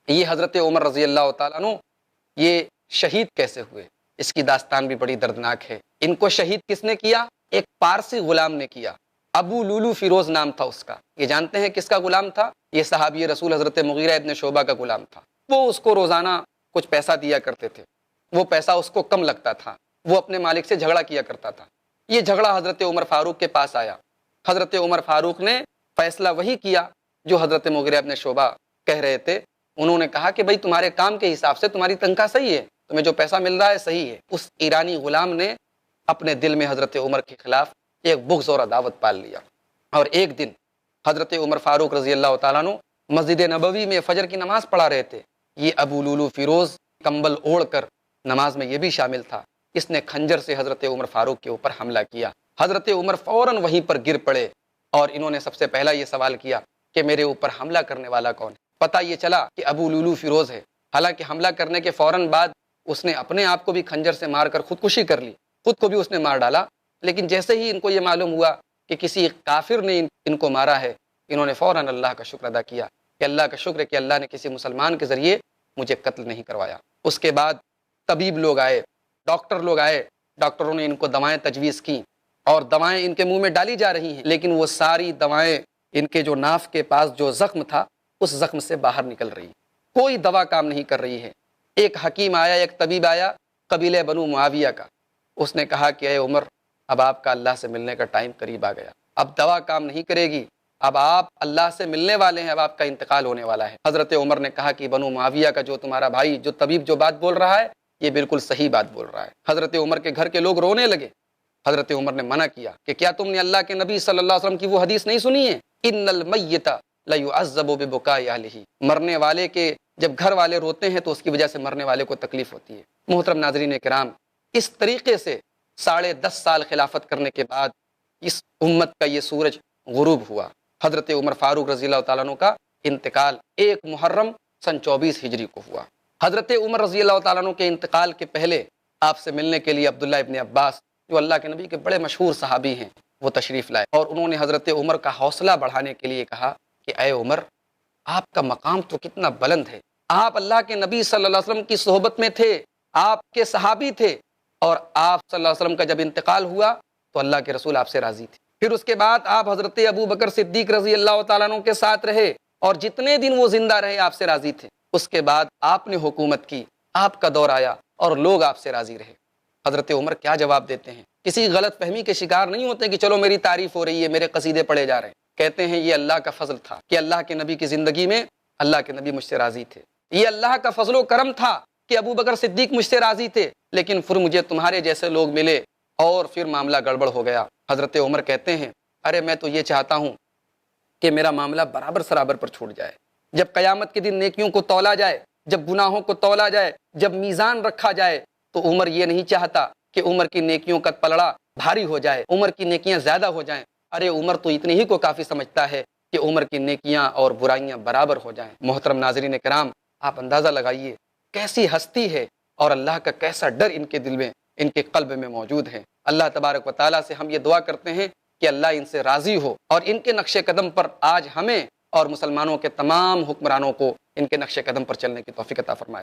یہ حضرت عمر رضی اللہ تعالیٰ عنہ یہ شہید کیسے ہوئے، اس کی داستان بھی بڑی دردناک ہے۔ ان کو شہید کس نے کیا؟ ایک پارسی غلام نے کیا، ابو لولو فیروز نام تھا اس کا۔ یہ جانتے ہیں کس کا غلام تھا؟ یہ صحابی رسول حضرت مغیرہ ابن شعبہ کا غلام تھا۔ وہ اس کو روزانہ کچھ پیسہ دیا کرتے تھے، وہ پیسہ اس کو کم لگتا تھا، وہ اپنے مالک سے جھگڑا کیا کرتا تھا۔ یہ جھگڑا حضرت عمر فاروق کے پاس آیا، حضرت عمر فاروق نے فیصلہ وہی کیا جو حضرت مغیرہ ابن شعبہ کہہ رہے تھے۔ انہوں نے کہا کہ بھائی تمہارے کام کے حساب سے تمہاری تنخواہ صحیح ہے، تمہیں جو پیسہ مل رہا ہے صحیح ہے۔ اس ایرانی غلام نے اپنے دل میں حضرت عمر کے خلاف ایک بغض اور عداوت پال لیا، اور ایک دن حضرت عمر فاروق رضی اللہ تعالیٰ عنہ مسجد نبوی میں فجر کی نماز پڑھا رہے تھے۔ یہ ابو لولو فیروز کمبل اوڑھ کر نماز میں یہ بھی شامل تھا، اس نے خنجر سے حضرت عمر فاروق کے اوپر حملہ کیا۔ حضرت عمر فوراً وہیں پر گر پڑے اور انہوں نے سب سے پہلا یہ سوال کیا کہ میرے اوپر حملہ کرنے والا کون ہے؟ پتہ یہ چلا کہ ابو لولو فیروز ہے۔ حالانکہ حملہ کرنے کے فوراً بعد اس نے اپنے آپ کو بھی خنجر سے مار کر خودکشی کر لی، خود کو بھی اس نے مار ڈالا۔ لیکن جیسے ہی ان کو یہ معلوم ہوا کہ کسی کافر نے ان کو مارا ہے، انہوں نے فوراً اللہ کا شکر ادا کیا کہ اللہ کا شکر ہے کہ اللہ نے کسی مسلمان کے ذریعے مجھے قتل نہیں کروایا۔ اس کے بعد طبیب لوگ آئے، ڈاکٹر لوگ آئے، ڈاکٹروں نے ان کو دوائیں تجویز کی اور دوائیں ان کے منہ میں ڈالی جا رہی ہیں، لیکن وہ ساری دوائیں ان کے جو ناف کے پاس جو زخم تھا اس زخم سے باہر نکل رہی، کوئی دوا کام نہیں کر رہی ہے۔ ایک حکیم آیا، ایک طبیب آیا قبیلہ بنو معاویہ کا، اس نے کہا کہ اے عمر اب آپ کا اللہ سے ملنے کا ٹائم قریب آ گیا، اب دوا کام نہیں کرے گی، اب آپ اللہ سے ملنے والے ہیں، اب آپ کا انتقال ہونے والا ہے۔ حضرت عمر نے کہا کہ بنو معاویہ کا جو تمہارا بھائی جو طبیب جو بات بول رہا ہے یہ بالکل صحیح بات بول رہا ہے۔ حضرت عمر کے گھر کے لوگ رونے لگے۔ حضرت عمر نے منع کیا کہ کیا تم نے اللہ کے نبی صلی اللہ علیہ وسلم کی وہ حدیث نہیں سنی ہے، ان المیت لیعذب ببکاء اہلہ، مرنے والے کے جب گھر والے روتے ہیں تو اس کی وجہ سے مرنے والے کو تکلیف ہوتی ہے۔ محترم ناظرین کرام، اس طریقے سے 10.5 سال خلافت کرنے کے بعد اس امت کا یہ سورج غروب ہوا۔ حضرت عمر فاروق رضی اللہ تعالیٰ عنہ کا انتقال 1 محرم سن 24 ہجری کو ہوا۔ حضرت عمر رضی اللہ تعالیٰ عنہ کے انتقال کے پہلے آپ سے ملنے کے لیے عبداللہ ابن عباس جو اللہ کے نبی کے بڑے مشہور صحابی ہیں وہ تشریف لائے، اور انہوں نے حضرت عمر کا حوصلہ بڑھانے کے لیے کہا کہ اے عمر آپ کا مقام تو کتنا بلند ہے، آپ اللہ کے نبی صلی اللہ علیہ وسلم کی صحبت میں تھے، آپ کے صحابی تھے، اور آپ صلی اللہ علیہ وسلم کا جب انتقال ہوا تو اللہ کے رسول آپ سے راضی تھے۔ پھر اس کے بعد آپ حضرت ابو بکر صدیق رضی اللہ تعالیٰ عنہ کے ساتھ رہے اور جتنے دن وہ زندہ رہے آپ سے راضی تھے۔ اس کے بعد آپ نے حکومت کی، آپ کا دور آیا اور لوگ آپ سے راضی رہے۔ حضرت عمر کیا جواب دیتے ہیں؟ کسی غلط فہمی کے شکار نہیں ہوتے کہ چلو میری تعریف ہو رہی ہے، میرے قصیدے پڑھے جا رہے ہیں۔ کہتے ہیں یہ اللہ کا فضل تھا کہ اللہ کے نبی کی زندگی میں اللہ کے نبی مجھ سے راضی تھے، یہ اللہ کا فضل و کرم تھا کہ ابو بکر صدیق مجھ سے راضی تھے، لیکن پھر مجھے تمہارے جیسے لوگ ملے اور پھر معاملہ گڑبڑ ہو گیا۔ حضرت عمر کہتے ہیں ارے میں تو یہ چاہتا ہوں کہ میرا معاملہ برابر سرابر پر چھوٹ جائے، جب قیامت کے دن نیکیوں کو تولا جائے، جب گناہوں کو تولا جائے، جب میزان رکھا جائے، تو عمر یہ نہیں چاہتا کہ عمر کی نیکیوں کا پلڑا بھاری ہو جائے، عمر کی نیکیاں زیادہ ہو جائیں۔ ارے عمر تو اتنی ہی کو کافی سمجھتا ہے کہ عمر کی نیکیاں اور برائیاں برابر ہو جائیں۔ محترم ناظرین کرام، آپ اندازہ لگائیے کیسی ہستی ہے اور اللہ کا کیسا ڈر ان کے دل میں، ان کے قلب میں موجود ہے۔ اللہ تبارک و تعالیٰ سے ہم یہ دعا کرتے ہیں کہ اللہ ان سے راضی ہو اور ان کے نقش قدم پر آج ہمیں اور مسلمانوں کے تمام حکمرانوں کو ان کے نقش قدم پر چلنے کی توفیق عطا فرمائے۔